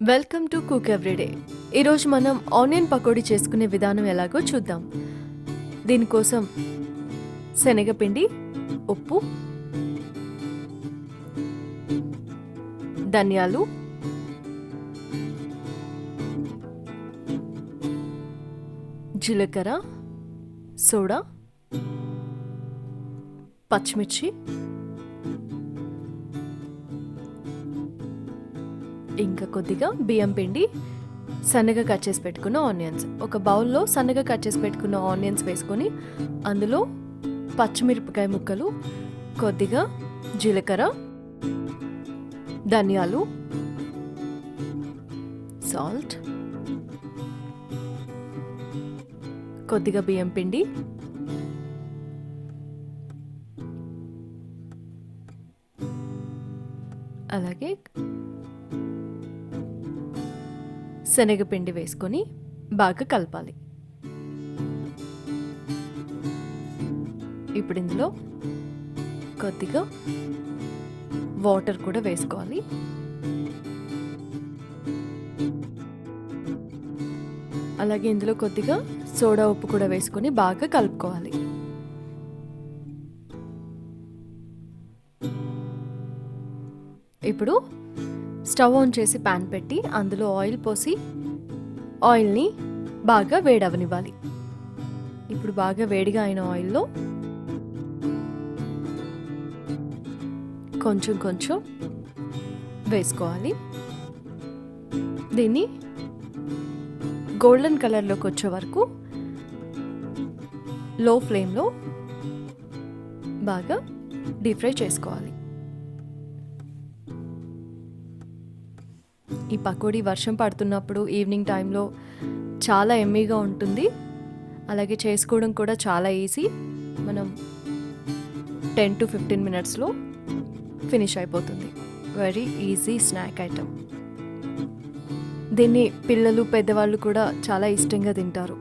Welcome to cook everyday. ఈరోజు మనం onion pakodi చేసుకునే విధానం ఎలాగో చూద్దాం. దీనికోసం శనగపిండి, ఉప్పు, ధనియాలు, జీలకర్ర, సోడా, పచ్చిమిర్చి, ఇంకా కొద్దిగా బియ్యం పిండి, సన్నగా కట్ చేసి పెట్టుకున్న ఆనియన్స్. ఒక బౌల్లో సన్నగా కట్ చేసి పెట్టుకున్న ఆనియన్స్ వేసుకొని అందులో పచ్చిమిరపకాయ ముక్కలు, కొద్దిగా జీలకర్ర, ధనియాలు, సాల్ట్, కొద్దిగా బియ్యం పిండి, అలాగే శనగపిండి వేసుకొని బాగా కలపాలి. ఇప్పుడు ఇందులో కొద్దిగా వాటర్ కూడా వేసుకోవాలి. అలాగే ఇందులో కొద్దిగా సోడా ఉప్పు కూడా వేసుకొని బాగా కలుపుకోవాలి. ఇప్పుడు స్టవ్ ఆన్ చేసి ప్యాన్ పెట్టి అందులో ఆయిల్ పోసి ఆయిల్ని బాగా వేడవనివ్వాలి. ఇప్పుడు బాగా వేడిగా అయిన ఆయిల్లో కొంచెం కొంచెం వేసుకోవాలి. దీన్ని గోల్డెన్ కలర్లోకి వచ్చే వరకు లో ఫ్లేమ్లో బాగా డీప్ ఫ్రై చేసుకోవాలి. ఈ పకోడీ వర్షం పడుతున్నప్పుడు ఈవినింగ్ టైంలో చాలా ఎమ్మీగా ఉంటుంది. అలాగే చేసుకోవడం కూడా చాలా ఈజీ. మనం 10 to 15 మినిట్స్లో ఫినిష్ అయిపోతుంది. Very easy snack item. దీన్ని పిల్లలు, పెద్దవాళ్ళు కూడా చాలా ఇష్టంగా తింటారు.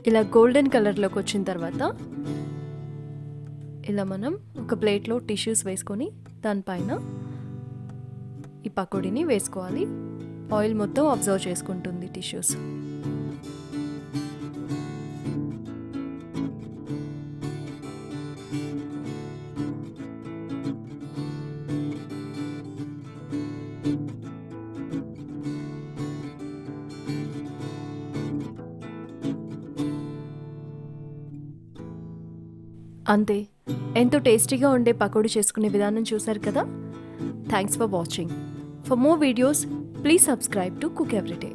ఇలా గోల్డెన్ కలర్లోకి వచ్చిన తర్వాత ఇలా మనం ఒక ప్లేట్లో టిష్యూస్ వేసుకొని దానిపైన ఈ పకోడీని వేసుకోవాలి. ఆయిల్ మొత్తం అబ్జర్వ్ చేసుకుంటుంది టిష్యూస్. అంతే, ఎంతో టేస్టీగా ఉండే పకోడీ చేసుకునే విధానం చూసారు కదా. Thanks for watching. For more videos please subscribe to cook everyday.